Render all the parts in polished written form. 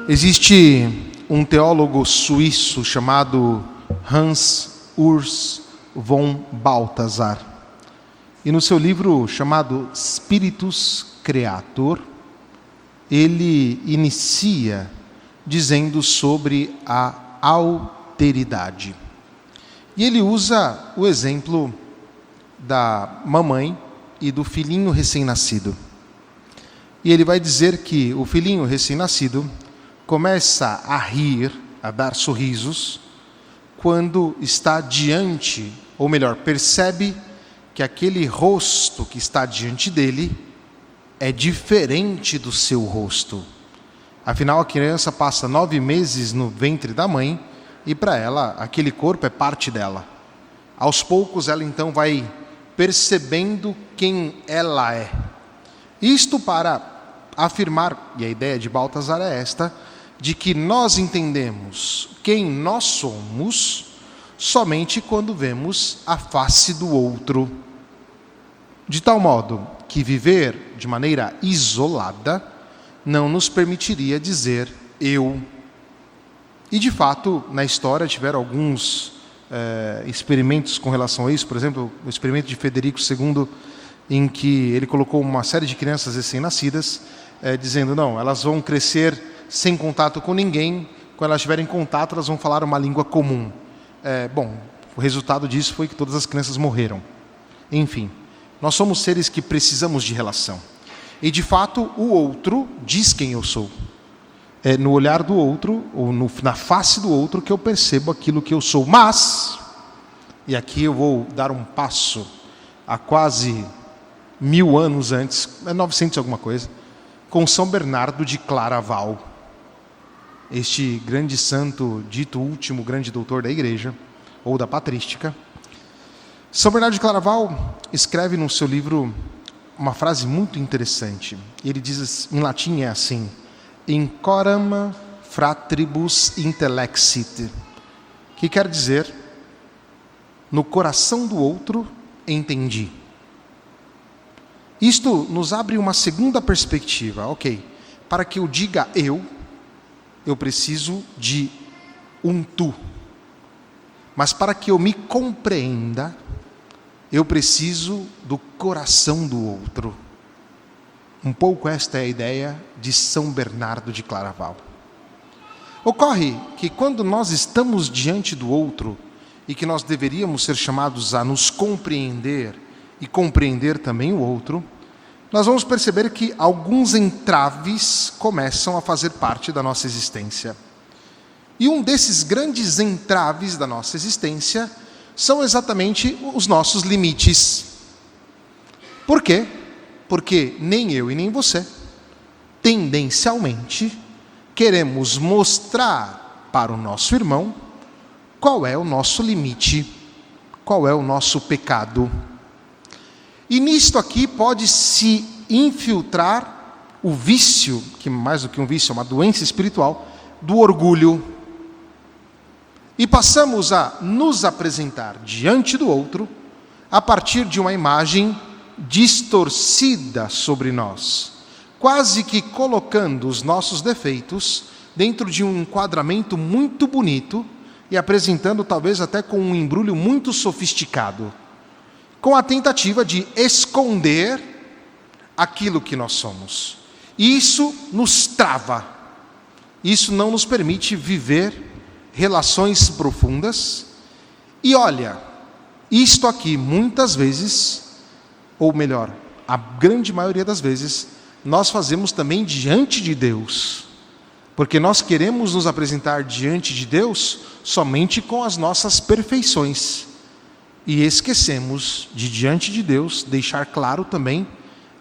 Existe um teólogo suíço chamado Hans Urs von Balthasar. E no seu livro chamado Spiritus Creator, ele inicia dizendo sobre a alteridade. E ele usa o exemplo da mamãe e do filhinho recém-nascido. E ele vai dizer que o filhinho recém-nascido começa a rir, a dar sorrisos, quando está diante, ou melhor, percebe que aquele rosto que está diante dele é diferente do seu rosto. Afinal, a criança passa 9 meses no ventre da mãe e para ela, aquele corpo é parte dela. Aos poucos, ela então vai percebendo quem ela é. Isto para afirmar, e a ideia de Balthasar é esta, de que nós entendemos quem nós somos somente quando vemos a face do outro. De tal modo que viver de maneira isolada não nos permitiria dizer eu. E de fato, na história tiveram alguns experimentos com relação a isso. Por exemplo, o experimento de Frederico II, em que ele colocou uma série de crianças recém-nascidas, dizendo, não, elas vão crescer sem contato com ninguém, quando elas tiverem contato, elas vão falar uma língua comum. O resultado disso foi que todas as crianças morreram. Enfim, nós somos seres que precisamos de relação. E de fato, o outro diz quem eu sou. É no olhar do outro, ou na face do outro, que eu percebo aquilo que eu sou. Mas, e aqui eu vou dar um passo a quase 1000 anos antes, 900 alguma coisa, com São Bernardo de Claraval, este grande santo, dito último grande doutor da igreja, ou da patrística. São Bernardo de Claraval escreve no seu livro uma frase muito interessante. Ele diz, em latim é assim, in coram fratribus intellexit, que quer dizer, no coração do outro entendi. Isto nos abre uma segunda perspectiva. Ok, para que eu diga eu preciso de um tu. Mas para que eu me compreenda, eu preciso do coração do outro. Um pouco esta é a ideia de São Bernardo de Claraval. Ocorre que quando nós estamos diante do outro, e que nós deveríamos ser chamados a nos compreender, e compreender também o outro, nós vamos perceber que alguns entraves começam a fazer parte da nossa existência. E um desses grandes entraves da nossa existência são exatamente os nossos limites. Por quê? Porque nem eu e nem você, tendencialmente, queremos mostrar para o nosso irmão qual é o nosso limite, qual é o nosso pecado. E nisto aqui pode se infiltrar o vício, que mais do que um vício é uma doença espiritual, do orgulho. E passamos a nos apresentar diante do outro a partir de uma imagem distorcida sobre nós, quase que colocando os nossos defeitos dentro de um enquadramento muito bonito e apresentando talvez até com um embrulho muito sofisticado, com a tentativa de esconder aquilo que nós somos. E isso nos trava, isso não nos permite viver relações profundas. E olha, isto aqui muitas vezes, ou melhor, a grande maioria das vezes, nós fazemos também diante de Deus. Porque nós queremos nos apresentar diante de Deus somente com as nossas perfeições. E esquecemos de, diante de Deus, deixar claro também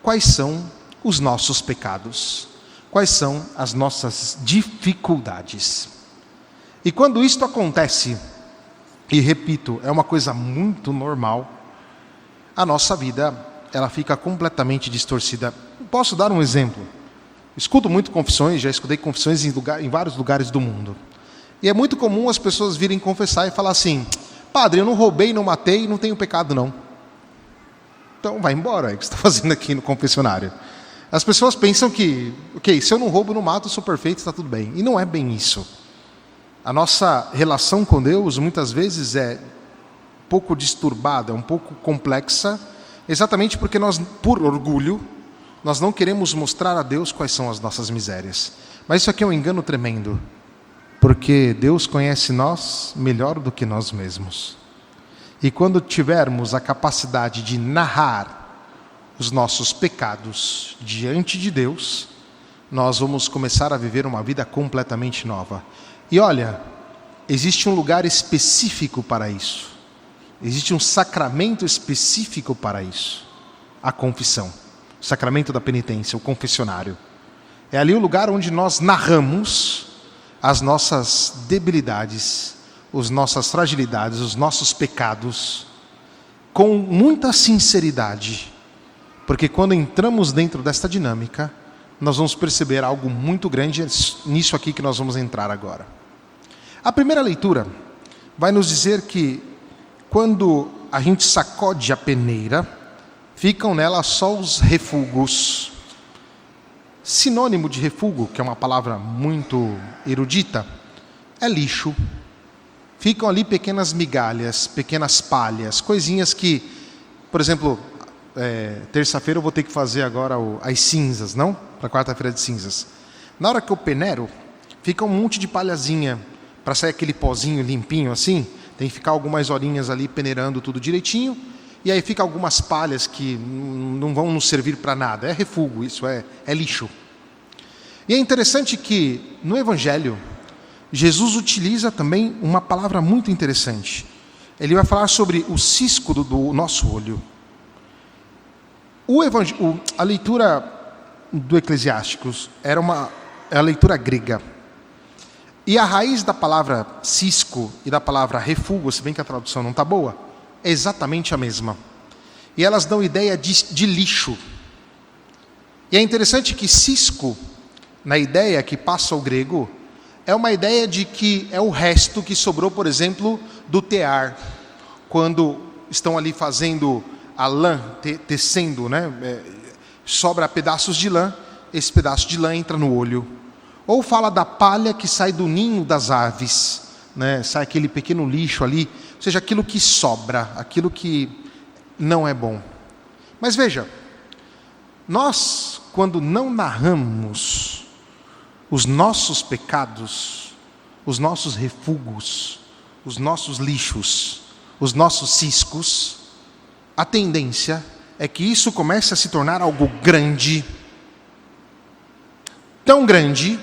quais são os nossos pecados, quais são as nossas dificuldades. E quando isto acontece, e repito, é uma coisa muito normal, a nossa vida, ela fica completamente distorcida. Posso dar um exemplo? Escuto muito confissões, já escutei confissões em vários lugares do mundo. E é muito comum as pessoas virem confessar e falar assim, padre, eu não roubei, não matei, não tenho pecado não. Então vai embora, o que você está fazendo aqui no confessionário? As pessoas pensam que, ok, se eu não roubo, não mato, eu sou perfeito, está tudo bem. E não é bem isso. A nossa relação com Deus, muitas vezes, é um pouco disturbada, é um pouco complexa, exatamente porque nós, por orgulho, nós não queremos mostrar a Deus quais são as nossas misérias. Mas isso aqui é um engano tremendo, porque Deus conhece nós melhor do que nós mesmos. E quando tivermos a capacidade de narrar os nossos pecados diante de Deus, nós vamos começar a viver uma vida completamente nova. E olha, existe um lugar específico para isso. Existe um sacramento específico para isso. A confissão. O sacramento da penitência, o confessionário. É ali o lugar onde nós narramos as nossas debilidades, as nossas fragilidades, os nossos pecados, com muita sinceridade. Porque quando entramos dentro desta dinâmica, nós vamos perceber algo muito grande nisso aqui que nós vamos entrar agora. A primeira leitura vai nos dizer que quando a gente sacode a peneira, ficam nela só os refugos. Sinônimo de refúgio, que é uma palavra muito erudita, é lixo. Ficam ali pequenas migalhas, pequenas palhas, coisinhas que, por exemplo, terça-feira eu vou ter que fazer agora as cinzas, não? Para quarta-feira de cinzas. Na hora que eu peneiro, fica um monte de palhazinha, para sair aquele pozinho limpinho assim, tem que ficar algumas horinhas ali peneirando tudo direitinho, e aí fica algumas palhas que não vão nos servir para nada. É refúgio, isso é lixo. E é interessante que no Evangelho, Jesus utiliza também uma palavra muito interessante. Ele vai falar sobre o cisco do nosso olho. A leitura do Eclesiásticos era a leitura grega. E a raiz da palavra cisco e da palavra refúgio, se bem que a tradução não está boa, é exatamente a mesma. E elas dão ideia de lixo. E é interessante que cisco, na ideia que passa ao grego, é uma ideia de que é o resto que sobrou, por exemplo, do tear. Quando estão ali fazendo a lã, tecendo, né? Sobra pedaços de lã, esse pedaço de lã entra no olho. Ou fala da palha que sai do ninho das aves, né? Sai aquele pequeno lixo ali, ou seja, aquilo que sobra, aquilo que não é bom. Mas veja, nós, quando não narramos os nossos pecados, os nossos refúgios, os nossos lixos, os nossos ciscos, a tendência é que isso comece a se tornar algo grande, tão grande,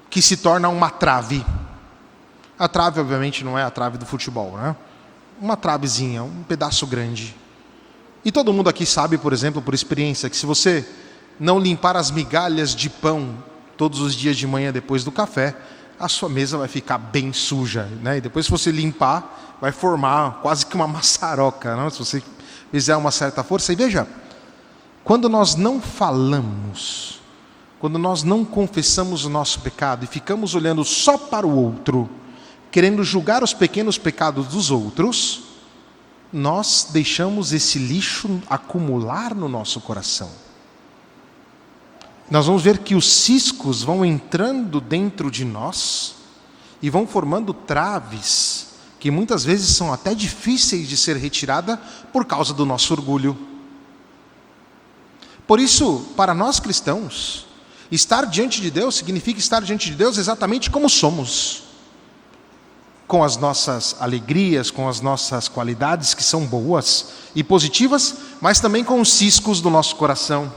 que se torna uma trave. A trave, obviamente, não é a trave do futebol, né? Uma travezinha, um pedaço grande. E todo mundo aqui sabe, por exemplo, por experiência, que se você não limpar as migalhas de pão todos os dias de manhã depois do café, a sua mesa vai ficar bem suja, né? E depois, se você limpar, vai formar quase que uma maçaroca, né? Se você fizer uma certa força. E veja, quando nós não falamos, quando nós não confessamos o nosso pecado e ficamos olhando só para o outro, querendo julgar os pequenos pecados dos outros, nós deixamos esse lixo acumular no nosso coração. Nós vamos ver que os ciscos vão entrando dentro de nós e vão formando traves que muitas vezes são até difíceis de ser retirada por causa do nosso orgulho. Por isso, para nós cristãos, estar diante de Deus significa estar diante de Deus exatamente como somos, com as nossas alegrias, com as nossas qualidades que são boas e positivas, mas também com os ciscos do nosso coração,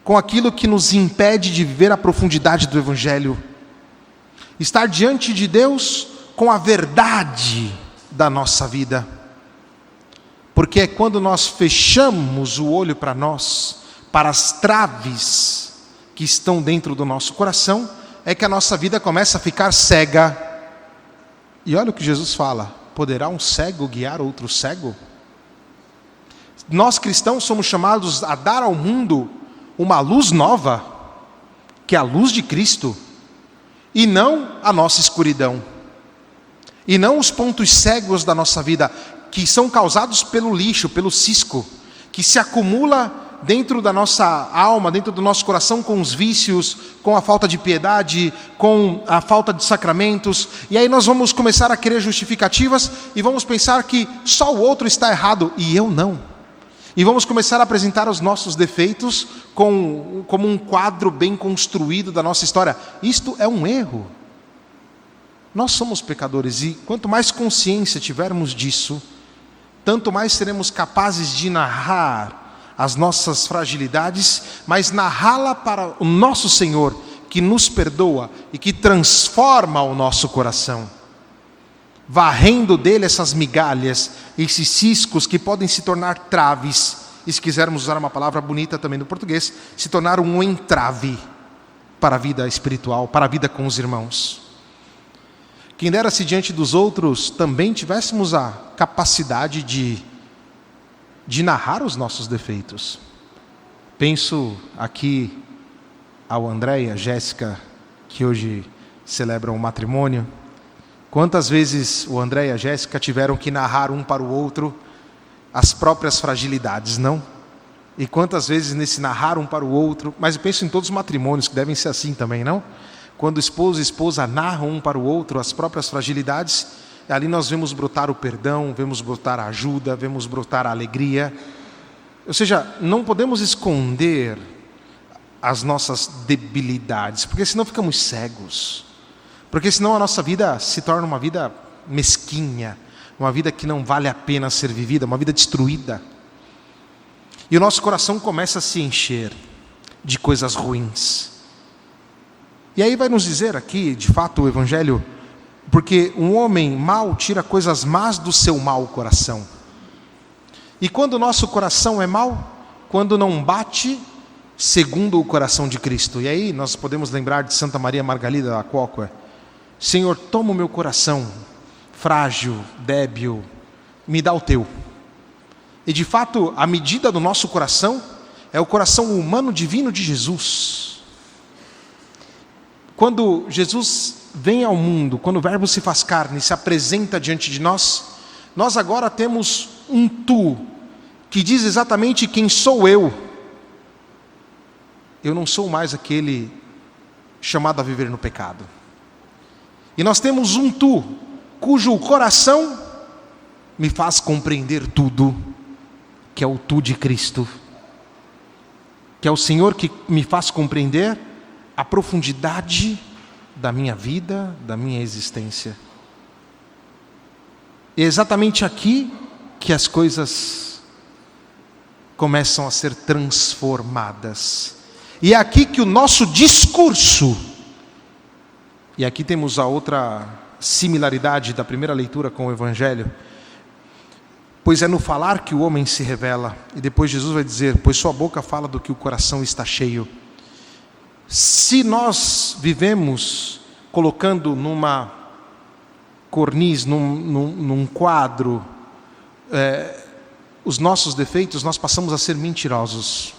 com aquilo que nos impede de viver a profundidade do Evangelho. Estar diante de Deus com a verdade da nossa vida. Porque é quando nós fechamos o olho para nós, para as traves que estão dentro do nosso coração, é que a nossa vida começa a ficar cega. E olha o que Jesus fala: poderá um cego guiar outro cego? Nós cristãos somos chamados a dar ao mundo uma luz nova, que é a luz de Cristo, e não a nossa escuridão, e não os pontos cegos da nossa vida, que são causados pelo lixo, pelo cisco, que se acumula dentro da nossa alma, dentro do nosso coração, com os vícios, com a falta de piedade, com a falta de sacramentos. E aí nós vamos começar a querer justificativas e vamos pensar que só o outro está errado e eu não. E vamos começar a apresentar os nossos defeitos como um quadro bem construído da nossa história. Isto é um erro. Nós somos pecadores e quanto mais consciência tivermos disso, tanto mais seremos capazes de narrar as nossas fragilidades, mas narrá-la para o nosso Senhor, que nos perdoa e que transforma o nosso coração, varrendo dele essas migalhas, esses ciscos que podem se tornar traves, e se quisermos usar uma palavra bonita também no português, se tornar um entrave para a vida espiritual, para a vida com os irmãos. Quem dera se diante dos outros também tivéssemos a capacidade de narrar os nossos defeitos. Penso aqui ao André e a Jéssica, que hoje celebram o matrimônio. Quantas vezes o André e a Jéssica tiveram que narrar um para o outro as próprias fragilidades, não? E quantas vezes nesse narrar um para o outro, mas eu penso em todos os matrimônios que devem ser assim também, não? Quando esposo e esposa narram um para o outro as próprias fragilidades, ali nós vemos brotar o perdão, vemos brotar a ajuda, vemos brotar a alegria. Ou seja, não podemos esconder as nossas debilidades, porque senão ficamos cegos. Porque senão a nossa vida se torna uma vida mesquinha, uma vida que não vale a pena ser vivida, uma vida destruída. E o nosso coração começa a se encher de coisas ruins. E aí vai nos dizer aqui, de fato, o Evangelho, porque um homem mau tira coisas más do seu mau coração. E quando o nosso coração é mau, quando não bate segundo o coração de Cristo. E aí nós podemos lembrar de Santa Maria Margarida da Coque: Senhor, toma o meu coração, frágil, débil, me dá o teu. E de fato, a medida do nosso coração é o coração humano divino de Jesus. Quando Jesus vem ao mundo, quando o Verbo se faz carne, se apresenta diante de nós, nós agora temos um tu, que diz exatamente quem sou eu. Eu não sou mais aquele chamado a viver no pecado. E nós temos um tu, cujo coração me faz compreender tudo, que é o tu de Cristo, que é o Senhor que me faz compreender a profundidade da minha vida, da minha existência. E é exatamente aqui que as coisas começam a ser transformadas. E é aqui que o nosso discurso, e aqui temos a outra similaridade da primeira leitura com o Evangelho, pois é no falar que o homem se revela. E depois Jesus vai dizer: pois sua boca fala do que o coração está cheio. Se nós vivemos colocando numa corniz, num quadro, os nossos defeitos, nós passamos a ser mentirosos,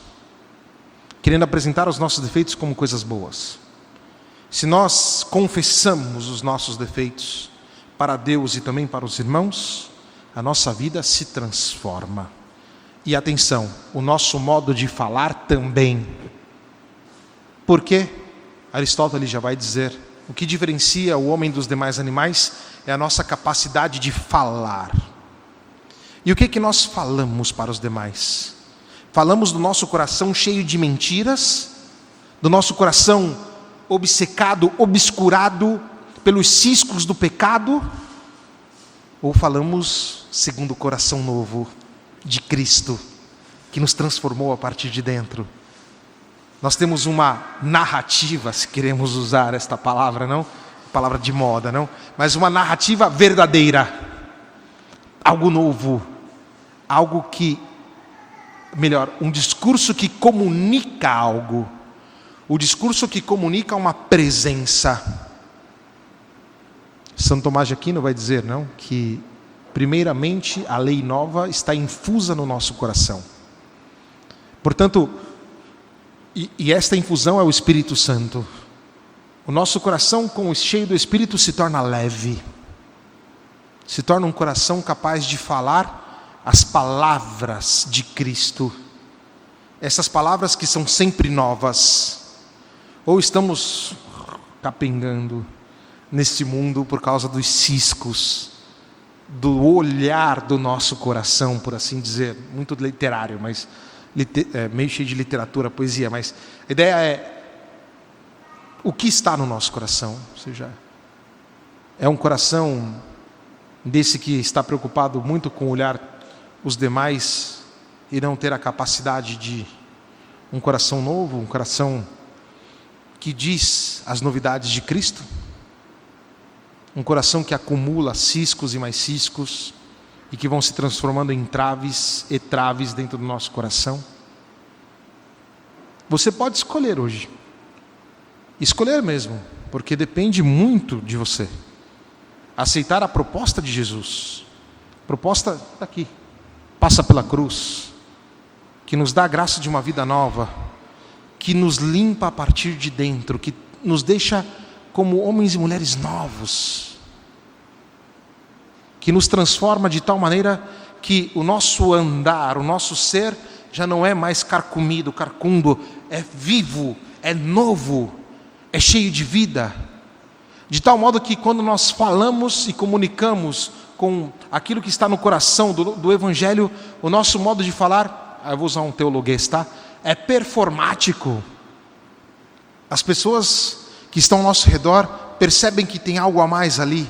querendo apresentar os nossos defeitos como coisas boas. Se nós confessamos os nossos defeitos para Deus e também para os irmãos, a nossa vida se transforma. E atenção, o nosso modo de falar também. Por quê? Aristóteles já vai dizer: o que diferencia o homem dos demais animais é a nossa capacidade de falar. E o que nós falamos para os demais? Falamos do nosso coração cheio de mentiras, do nosso coração obcecado, obscurado pelos ciscos do pecado, ou falamos segundo o coração novo de Cristo, que nos transformou a partir de dentro? Nós temos uma narrativa, se queremos usar esta palavra, não? Palavra de moda, não? Mas uma narrativa verdadeira. Algo novo. Algo que, melhor, um discurso que comunica algo. O discurso que comunica uma presença. São Tomás de Aquino vai dizer, não? Que, primeiramente, a lei nova está infusa no nosso coração. Portanto, e esta infusão é o Espírito Santo. O nosso coração, com o cheio do Espírito, se torna leve. Se torna um coração capaz de falar as palavras de Cristo. essas palavras que são sempre novas, ou estamos capengando neste mundo por causa dos ciscos, do olhar do nosso coração, por assim dizer, muito literário, mas meio cheio de literatura, poesia, mas a ideia é o que está no nosso coração. Ou seja, é um coração desse que está preocupado muito com olhar os demais e não ter a capacidade de um coração novo, um coração que diz as novidades de Cristo, um coração que acumula ciscos e mais ciscos e que vão se transformando em traves e traves dentro do nosso coração. Você pode escolher hoje, escolher mesmo, porque depende muito de você aceitar a proposta de Jesus. A proposta daqui, passa pela cruz, que nos dá a graça de uma vida nova, que nos limpa a partir de dentro, que nos deixa como homens e mulheres novos, que nos transforma de tal maneira que o nosso andar, o nosso ser já não é mais carcomido, carcundo, é vivo, é novo, é cheio de vida, de tal modo que quando nós falamos e comunicamos com aquilo que está no coração do Evangelho, o nosso modo de falar, eu vou usar um teologuês, tá? É performático. As pessoas que estão ao nosso redor percebem que tem algo a mais ali,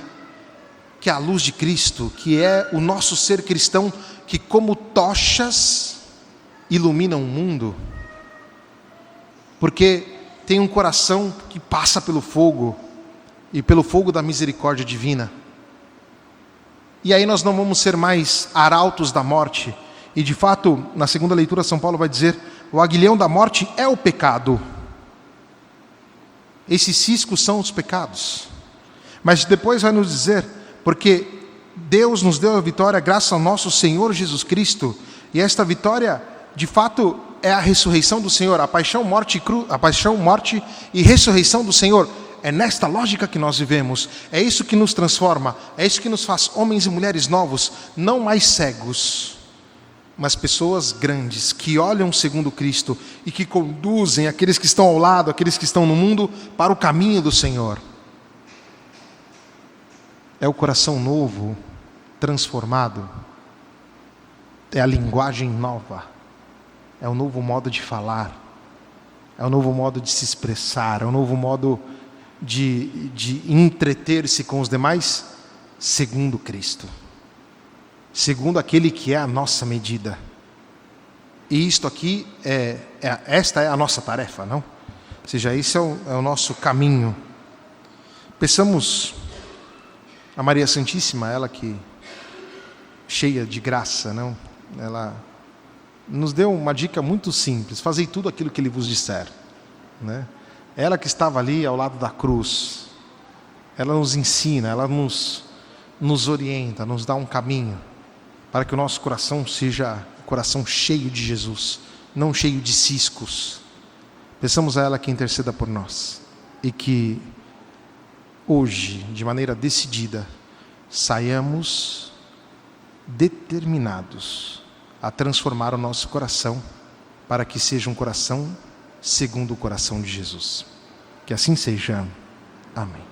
que é a luz de Cristo, que é o nosso ser cristão, que como tochas iluminam o mundo, porque tem um coração que passa pelo fogo, e pelo fogo da misericórdia divina. E aí nós não vamos ser mais arautos da morte. E de fato, na segunda leitura, São Paulo vai dizer: o aguilhão da morte é o pecado. Esses ciscos são os pecados. Mas depois vai nos dizer, porque Deus nos deu a vitória graças ao nosso Senhor Jesus Cristo, e esta vitória, de fato, é a ressurreição do Senhor, a paixão, morte e ressurreição do Senhor. É nesta lógica que nós vivemos, é isso que nos transforma, é isso que nos faz homens e mulheres novos, não mais cegos, mas pessoas grandes, que olham segundo Cristo e que conduzem aqueles que estão ao lado, aqueles que estão no mundo, para o caminho do Senhor. É o coração novo, transformado, é a linguagem nova, é o novo modo de falar, é o novo modo de se expressar, é o novo modo de entreter-se com os demais, segundo Cristo, segundo aquele que é a nossa medida. E isto aqui esta é a nossa tarefa, não? Ou seja, esse é o nosso caminho. Peçamos a Maria Santíssima, ela que cheia de graça, não? Ela nos deu uma dica muito simples: fazei tudo aquilo que Ele vos disser, né? Ela que estava ali ao lado da cruz, ela nos ensina, ela nos orienta, nos dá um caminho para que o nosso coração seja um coração cheio de Jesus, não cheio de ciscos. Peçamos a ela que interceda por nós e que hoje, de maneira decidida, saiamos determinados a transformar o nosso coração para que seja um coração segundo o coração de Jesus. Que assim seja. Amém.